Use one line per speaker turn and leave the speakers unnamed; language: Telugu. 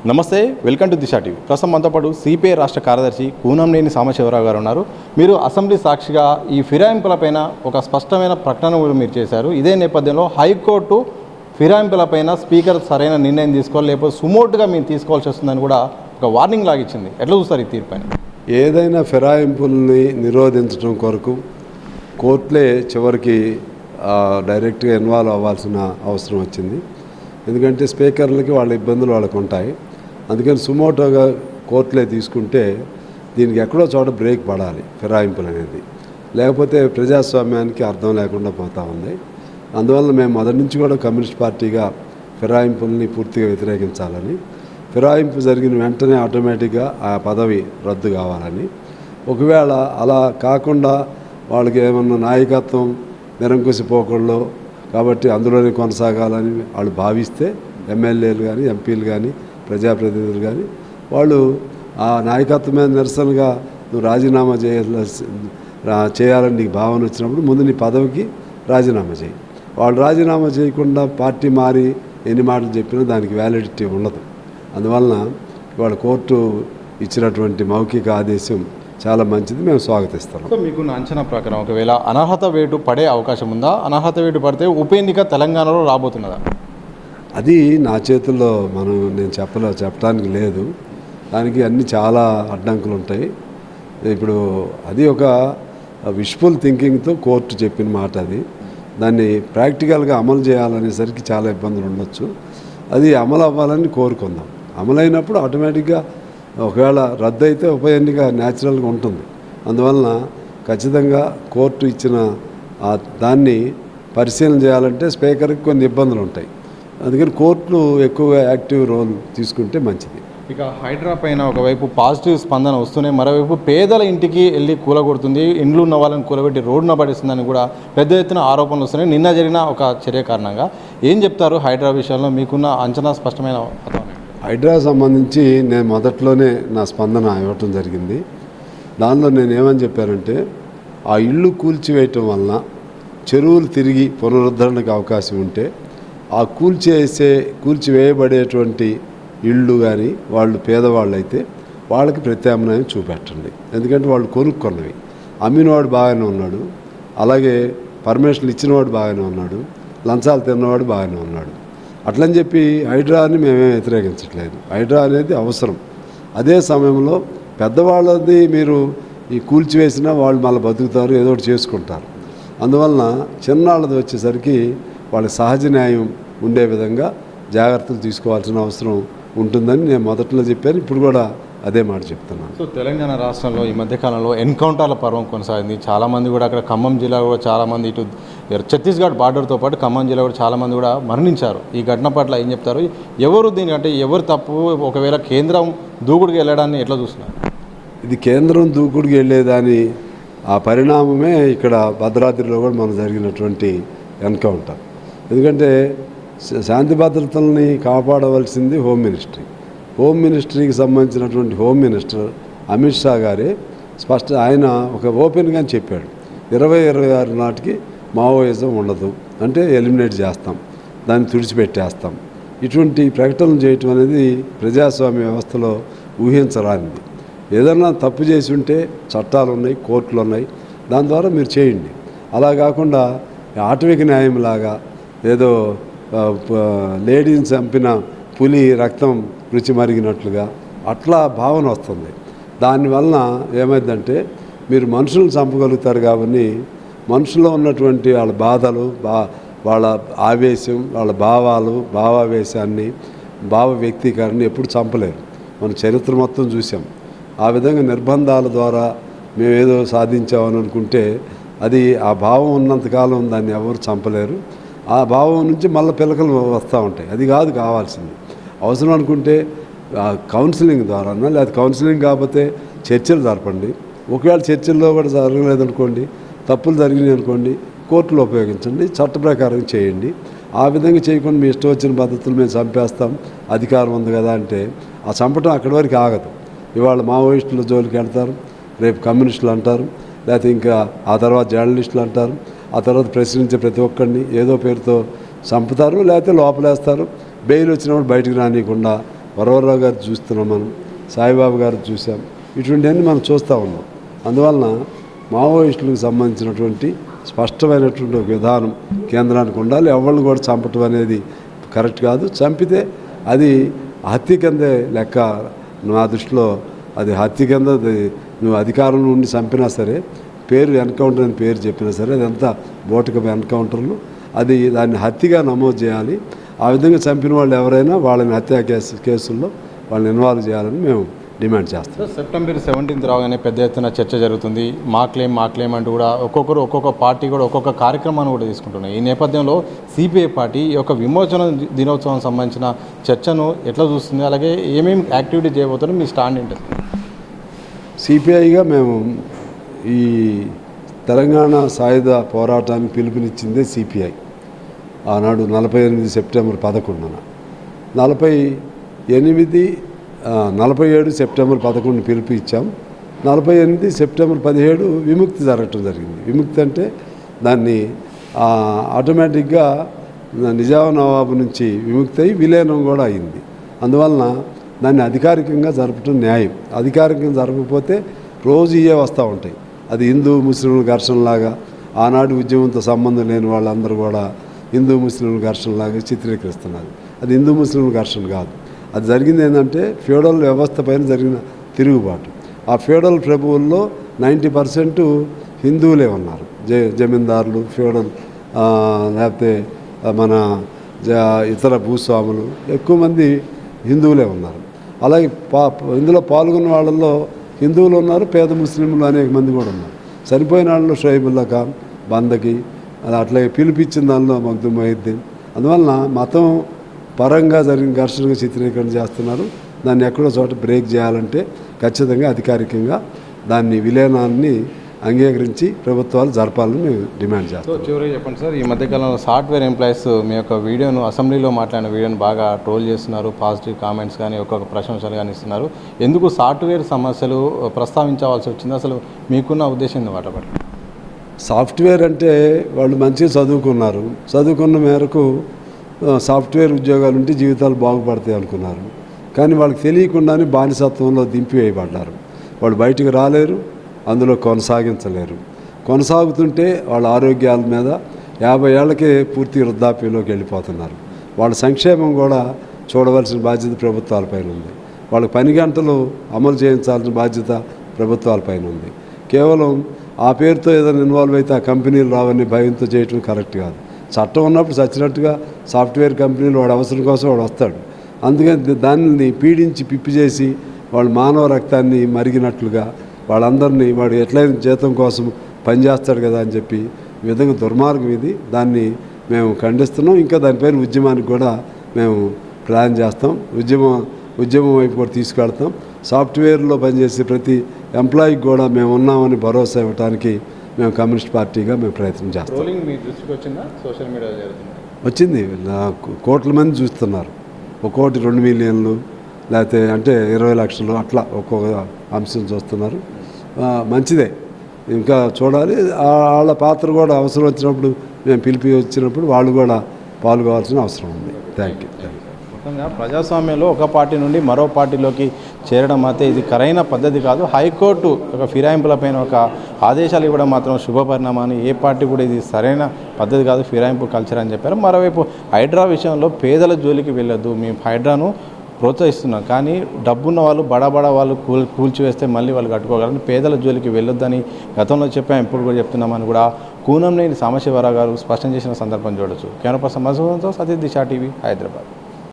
నమస్తే, వెల్కమ్ టు దిశా టీవీ. ప్రస్తుతం మనతో పాటు సిపిఐ రాష్ట్ర కార్యదర్శి కూనంనేని సాంబశివరావు గారు ఉన్నారు. మీరు అసెంబ్లీ సాక్షిగా ఈ ఫిరాయింపులపైన ఒక స్పష్టమైన ప్రకటన కూడా మీరు చేశారు. ఇదే నేపథ్యంలో హైకోర్టు ఫిరాయింపులపైన స్పీకర్ సరైన నిర్ణయం తీసుకోవాలి, లేకపోతే సుమోటుగా మీరు తీసుకోవాల్సి వస్తుందని కూడా ఒక వార్నింగ్ లాగిచ్చింది. ఎట్లా చూస్తారు ఈ తీర్పైన?
ఏదైనా ఫిరాయింపుల్ని నిరోధించడం కొరకు కోర్టులే చివరికి డైరెక్ట్గా ఇన్వాల్వ్ అవ్వాల్సిన అవసరం వచ్చింది. ఎందుకంటే స్పీకర్లకి వాళ్ళ ఇబ్బందులు వాళ్ళకు ఉంటాయి. అందుకని సుమోటోగా కోర్టులే తీసుకుంటే దీనికి ఎక్కడో చోట బ్రేక్ పడాలి ఫిరాయింపులు అనేది, లేకపోతే ప్రజాస్వామ్యానికి అర్థం లేకుండా పోతూ ఉంది. అందువల్ల మేము మొదటి నుంచి కూడా కమ్యూనిస్ట్ పార్టీగా ఫిరాయింపుల్ని పూర్తిగా వ్యతిరేకించాలని, ఫిరాయింపు జరిగిన వెంటనే ఆటోమేటిక్గా ఆ పదవి రద్దు కావాలని, ఒకవేళ అలా కాకుండా వాళ్ళకి ఏమన్నా నాయకత్వం నిరంకుశపోకల్లో కాబట్టి అందులోనే కొనసాగాలని వాళ్ళు భావిస్తే ఎమ్మెల్యేలు కానీ ఎంపీలు కానీ ప్రజాప్రతినిధులు కానీ వాళ్ళు ఆ నాయకత్వం మీద నిరసనగా నువ్వు రాజీనామా చేయాలని నీకు భావన వచ్చినప్పుడు ముందు నీ పదవికి రాజీనామా చేయి. వాళ్ళు రాజీనామా చేయకుండా పార్టీ మారి ఎన్ని మాటలు చెప్పినా దానికి వ్యాలిడిటీ ఉండదు. అందువలన వాళ్ళ కోర్టు ఇచ్చినటువంటి మౌఖిక ఆదేశం చాలా మంచిది, మేము స్వాగతిస్తాం.
సో మీకున్న అంచనా ప్రకారం ఒకవేళ అనర్హత వేటు పడే అవకాశం ఉందా? అనర్హత వేటు పడితే ఉప ఎన్నిక తెలంగాణలో రాబోతున్నదా?
అది నా చేతుల్లో నేను చెప్పడానికి లేదు. దానికి అన్ని చాలా అడ్డంకులు ఉంటాయి. ఇప్పుడు అది ఒక విష్ఫుల్ థింకింగ్తో కోర్టు చెప్పిన మాట. అది దాన్ని ప్రాక్టికల్గా అమలు చేయాలనేసరికి చాలా ఇబ్బందులు ఉండొచ్చు. అది అమలు అవ్వాలని కోరుకుందాం. అమలైనప్పుడు ఆటోమేటిక్గా ఒకవేళ రద్దు అయితే ఉప ఎన్నిక న్యాచురల్గా ఉంటుంది. అందువలన ఖచ్చితంగా కోర్టు ఇచ్చిన దాన్ని పరిశీలన చేయాలంటే స్పీకర్కి కొన్ని ఇబ్బందులు ఉంటాయి. అందుకని కోర్టులు ఎక్కువగా యాక్టివ్ రోల్ తీసుకుంటే మంచిది.
ఇక హైడ్రా పైన ఒకవైపు పాజిటివ్ స్పందన వస్తూనే మరోవైపు పేదల ఇంటికి వెళ్ళి కూలగొడుతుంది, ఇండ్లు ఉన్న వాళ్ళని కూలబెట్టి రోడ్డున పడిస్తుందని కూడా పెద్ద ఎత్తున ఆరోపణలు వస్తున్నాయి. నిన్న జరిగిన ఒక చర్య కారణంగా ఏం చెప్తారు హైడ్రా విషయంలో? మీకున్న అంచనా స్పష్టమైన
హైడ్రా సంబంధించి నేను మొదట్లోనే నా స్పందన ఇవ్వటం జరిగింది. దానిలో నేను ఏమని చెప్పానంటే, ఆ ఇళ్ళు కూల్చివేయటం వలన చెరువులు తిరిగి పునరుద్ధరణకు అవకాశం ఉంటే ఆ కూల్చివేయబడేటువంటి ఇళ్ళు కానీ వాళ్ళు పేదవాళ్ళు అయితే వాళ్ళకి ప్రత్యామ్నాయం చూపెట్టండి. ఎందుకంటే వాళ్ళు కొనుక్కున్నవి. అమ్మినవాడు బాగానే ఉన్నాడు, అలాగే పర్మిషన్లు ఇచ్చినవాడు బాగానే ఉన్నాడు, లంచాలు తిన్నవాడు బాగానే ఉన్నాడు. అట్లని చెప్పి హైడ్రాని మేమేం వ్యతిరేకించట్లేదు. హైడ్రా అనేది అవసరం. అదే సమయంలో పెద్దవాళ్ళది మీరు ఈ కూల్చివేసినా వాళ్ళు మళ్ళీ బతుకుతారు, ఏదో ఒకటి చేసుకుంటారు. అందువలన చిన్నాళ్ళది వచ్చేసరికి వాళ్ళకి సహజ న్యాయం ఉండే విధంగా జాగ్రత్తలు తీసుకోవాల్సిన అవసరం ఉంటుందని నేను మొదట్లో చెప్పాను. ఇప్పుడు కూడా అదే మాట చెప్తున్నాను.
సో తెలంగాణ రాష్ట్రంలో ఈ మధ్యకాలంలో ఎన్కౌంటర్ల పర్వం కొనసాగింది. చాలామంది కూడా అక్కడ ఖమ్మం జిల్లా కూడా చాలామంది, ఇటు ఛత్తీస్గఢ్ బార్డర్తో పాటు ఖమ్మం జిల్లా కూడా చాలామంది కూడా మరణించారు. ఈ ఘటన పట్ల ఏం చెప్తారు? ఎవరు దీనికంటే ఎవరు తప్పు? ఒకవేళ కేంద్రం దూకుడుకు వెళ్ళడాన్ని ఎట్లా చూస్తున్నారు?
ఇది కేంద్రం దూకుడుకు వెళ్ళేదాని ఆ పరిణామమే ఇక్కడ భద్రాద్రిలో కూడా మనం జరిగినటువంటి ఎన్కౌంటర్. ఎందుకంటే శాంతి భద్రతల్ని కాపాడవలసింది హోమ్ మినిస్ట్రీకి సంబంధించినటువంటి హోమ్ మినిస్టర్ అమిత్ షా గారే ఆయన ఒక ఓపెన్గా చెప్పాడు, 2026 నాటికి మావోయిజం ఉండదు, అంటే ఎలిమినేట్ చేస్తాం, దాన్ని తుడిచిపెట్టేస్తాం. ఇటువంటి ప్రకటనలు చేయటం అనేది ప్రజాస్వామ్య వ్యవస్థలో ఊహించరానిది. ఏదన్నా తప్పు చేసి ఉంటే చట్టాలు ఉన్నాయి, కోర్టులు ఉన్నాయి, దాని ద్వారా మీరు చేయండి. అలా కాకుండా ఆటవిక న్యాయంలాగా ఏదో లేడీని చంపిన పులి రక్తం రుచి మరిగినట్లుగా అట్లా భావన వస్తుంది. దానివలన ఏమైందంటే మీరు మనుషులను చంపగలుగుతారు కాబట్టి మనుషుల్లో ఉన్నటువంటి వాళ్ళ బాధలు, వాళ్ళ ఆవేశం, వాళ్ళ భావావేశాన్ని, భావ వ్యక్తీకరణ ఎప్పుడు చంపలేరు. మన చరిత్ర మొత్తం చూసాం. ఆ విధంగా నిర్బంధాల ద్వారా మేమేదో సాధించామని అనుకుంటే అది ఆ భావం ఉన్నంతకాలం దాన్ని ఎవరు చంపలేరు. ఆ భావం నుంచి మళ్ళీ పిలకలు వస్తూ ఉంటాయి. అది కాదు కావాల్సింది. అవసరం అనుకుంటే కౌన్సిలింగ్ ద్వారా, లేదా కౌన్సిలింగ్ కాకపోతే చర్చలు జరపండి. ఒకవేళ చర్చల్లో కూడా జరగలేదనుకోండి, తప్పులు జరిగినాయి అనుకోండి, కోర్టులు ఉపయోగించండి, చట్ట ప్రకారం చేయండి. ఆ విధంగా చేయకుండా మీ ఇష్టం వచ్చిన పద్ధతులు మేము చంపేస్తాం, అధికారం ఉంది కదా అంటే ఆ చంపటం అక్కడి వరకు ఆగదు. ఇవాళ మావోయిస్టుల జోలికి వెళ్తారు, రేపు కమ్యూనిస్టులు అంటారు, లేకపోతే ఇంకా ఆ తర్వాత జర్నలిస్టులు అంటారు, ఆ తర్వాత ప్రశ్నించే ప్రతి ఒక్కరిని ఏదో పేరుతో చంపుతారు, లేకపోతే లోపలేస్తారు. బెయిల్ వచ్చినప్పుడు బయటికి రానియకుండా వరవరరావు గారు చూస్తున్నాం, మనం సాయిబాబు గారు చూసాం, ఇటువంటివన్నీ మనం చూస్తూ ఉన్నాం. అందువలన మావోయిస్టులకు సంబంధించినటువంటి స్పష్టమైనటువంటి ఒక విధానం కేంద్రానికి ఉండాలి. ఎవరిని కూడా చంపటం అనేది కరెక్ట్ కాదు. చంపితే అది హత్య కిందే లెక్క. నా దృష్టిలో అది హత్య కింద. నువ్వు అధికారంలో ఉండి చంపినా సరే, పేరు ఎన్కౌంటర్ అని పేరు చెప్పినా సరే, అదంతా బోటకం ఎన్కౌంటర్లు, అది దాన్ని హత్యగా నమోదు చేయాలి. ఆ విధంగా చంపిన వాళ్ళు ఎవరైనా వాళ్ళని హత్యా కేసుల్లో వాళ్ళని ఇన్వాల్వ్ చేయాలని మేము డిమాండ్ చేస్తాం.
సెప్టెంబర్ 17 రాగానే పెద్ద ఎత్తున చర్చ జరుగుతుంది. మా క్లెయిమ్ అంటూ కూడా ఒక్కొక్క పార్టీ కూడా ఒక్కొక్క కార్యక్రమాన్ని కూడా తీసుకుంటున్నాయి. ఈ నేపథ్యంలో సిపిఐ పార్టీ ఈ యొక్క విమోచన దినోత్సవం సంబంధించిన చర్చను ఎట్లా చూస్తుంది, అలాగే ఏమేమి యాక్టివిటీ చేయబోతున్నారు, మీ స్టాండ్ ఏంటి?
సిపిఐగా మేము ఈ తెలంగాణ సాయుధ పోరాటానికి పిలుపునిచ్చిందే సిపిఐ. ఆనాడు 48 సెప్టెంబర్ 11న 47 సెప్టెంబర్ 11 పిలుపు ఇచ్చాం. 48 సెప్టెంబర్ 17 విముక్తి జరగటం జరిగింది. విముక్తి అంటే దాన్ని ఆటోమేటిక్గా నిజాం నవాబు నుంచి విముక్తి అయి విలీనం కూడా అయింది. అందువలన దాన్ని అధికారికంగా జరపటం న్యాయం. అధికారికంగా జరగకపోతే రోజు ఇవే వస్తూ ఉంటాయి. అది హిందూ ముస్లింల ఘర్షణలాగా, ఆనాడు ఉద్యమంతో సంబంధం లేని వాళ్ళందరూ కూడా హిందూ ముస్లింల ఘర్షణలాగా చిత్రీకరిస్తున్నారు. అది హిందూ ముస్లింల ఘర్షణ కాదు. అది జరిగింది ఏంటంటే ఫ్యూడల్ వ్యవస్థ పైన జరిగిన తిరుగుబాటు. ఆ ఫ్యూడల్ ప్రభువుల్లో 90% హిందువులే ఉన్నారు. జమీందారులు, ఫ్యూడల్, లేకపోతే మన ఇతర భూస్వాములు, ఎక్కువ మంది హిందువులే ఉన్నారు. అలాగే ఇందులో పాల్గొన్న వాళ్ళల్లో హిందువులు ఉన్నారు, పేద ముస్లింలు అనేక మంది కూడా ఉన్నారు. చనిపోయిన వాళ్ళలో షోయిబుల్లా ఖాన్, బందకి, అట్లాగే పిలిపించిన దానిలో మగ్దుమ్ మొహిద్దీన్. అందువలన మతం పరంగా జరిగిన ఘర్షణగా చిత్రీకరణ చేస్తున్నారు. దాన్ని ఎక్కడో చోట బ్రేక్ చేయాలంటే ఖచ్చితంగా అధికారికంగా దాన్ని విలీనాన్ని అంగీకరించి ప్రభుత్వాలు జరపాలని మేము డిమాండ్ చేస్తాం.
చివరిగా చెప్పండి సార్, ఈ మధ్యకాలంలో సాఫ్ట్వేర్ ఎంప్లాయీస్ మీ యొక్క వీడియోను, అసెంబ్లీలో మాట్లాడిన వీడియోను బాగా ట్రోల్ చేస్తున్నారు. పాజిటివ్ కామెంట్స్ కానీ ఒక్కొక్క ప్రశంసలు కానీ ఇస్తున్నారు. ఎందుకు సాఫ్ట్వేర్ సమస్యలు ప్రస్తావించవలసి వచ్చింది? అసలు మీకున్న ఉద్దేశం ఏంది వాటి పట్ల?
సాఫ్ట్వేర్ అంటే వాళ్ళు మంచిగా చదువుకున్నారు. చదువుకున్న మేరకు సాఫ్ట్వేర్ ఉద్యోగాలు ఉంటే జీవితాలు బాగుపడతాయి అనుకున్నారు. కానీ వాళ్ళకి తెలియకుండానే బానిసత్వంలో దింపివేయబడ్డారు. వాళ్ళు బయటకు రాలేరు, అందులో కొనసాగించలేరు. కొనసాగుతుంటే వాళ్ళ ఆరోగ్యాల మీద 50 ఏళ్లకే పూర్తి వృద్ధాప్యంలోకి వెళ్ళిపోతున్నారు. వాళ్ళ సంక్షేమం కూడా చూడవలసిన బాధ్యత ప్రభుత్వాలపైన ఉంది. వాళ్ళ పని గంటలు అమలు చేయించాల్సిన బాధ్యత ప్రభుత్వాలపైన ఉంది. కేవలం ఆ పేరుతో ఏదైనా ఇన్వాల్వ్ అయితే ఆ కంపెనీలు రావని భయంతో చేయటం కరెక్ట్ కాదు. చట్టం ఉన్నప్పుడు చచ్చినట్టుగా సాఫ్ట్వేర్ కంపెనీలు వాడు అవసరం కోసం వాడు వస్తాడు. అందుకని దాన్ని పీడించి పిప్పి చేసి వాళ్ళు మానవ రక్తాన్ని మరిగినట్లుగా వాళ్ళందరినీ వాడు ఎట్లయిన జీతం కోసం పనిచేస్తాడు కదా అని చెప్పి ఈ విధంగా దుర్మార్గం ఇది. దాన్ని మేము ఖండిస్తున్నాం. ఇంకా దానిపైన ఉద్యమానికి కూడా మేము ప్లాన్ చేస్తాం. ఉద్యమం వైపు కూడా తీసుకెళ్తాం. సాఫ్ట్వేర్లో పనిచేసే ప్రతి ఎంప్లాయీకి కూడా మేము ఉన్నామని భరోసా ఇవ్వడానికి మేము కమ్యూనిస్ట్ పార్టీగా మేము ప్రయత్నం చేస్తాం.
మీ దృష్టికి వచ్చిందా? సోషల్ మీడియా జరుగుతుంది,
వచ్చింది. కోట్ల మంది చూస్తున్నారు. ఒక్కోటి 2 మిలియన్లు, లేకపోతే అంటే 20 లక్షలు, అట్లా ఒక్కొక్క అంశం చూస్తున్నారు. మంచిదే, ఇంకా చూడాలి. వాళ్ళ పాత్ర కూడా అవసరం వచ్చినప్పుడు, మేము పిలిపి వచ్చినప్పుడు వాళ్ళు కూడా పాల్గొవాల్సిన అవసరం ఉంది. Thank you.
మొత్తంగా ప్రజాస్వామ్యంలో ఒక పార్టీ నుండి మరో పార్టీలోకి చేరడం అయితే ఇది సరైన పద్ధతి కాదు. హైకోర్టు ఒక ఫిరాయింపులపైన ఒక ఆదేశాలు ఇవ్వడం మాత్రం శుభ పరిణామాన్ని. ఏ పార్టీ కూడా ఇది సరైన పద్ధతి కాదు, ఫిరాయింపు కల్చర్ అని చెప్పారు. మరోవైపు హైడ్రా విషయంలో పేదల జోలికి వెళ్ళొద్దు, మేము హైడ్రాను ప్రోత్సహిస్తున్నాం, కానీ డబ్బున్న వాళ్ళు బడా వాళ్ళు కూల్చివేస్తే మళ్ళీ వాళ్ళు కట్టుకోగలరు. పేదల జోలికి వెళ్ళొద్దని గతంలో చెప్పాం, ఇప్పుడు కూడా చెప్తున్నామని కూడా కూనంనేని సాంబశివరావు గారు స్పష్టం చేసిన సందర్భం చూడొచ్చు. కెమెరా పర్సన్ మధుసూదన్తో సతీష్, దిశ టీవీ, హైదరాబాద్.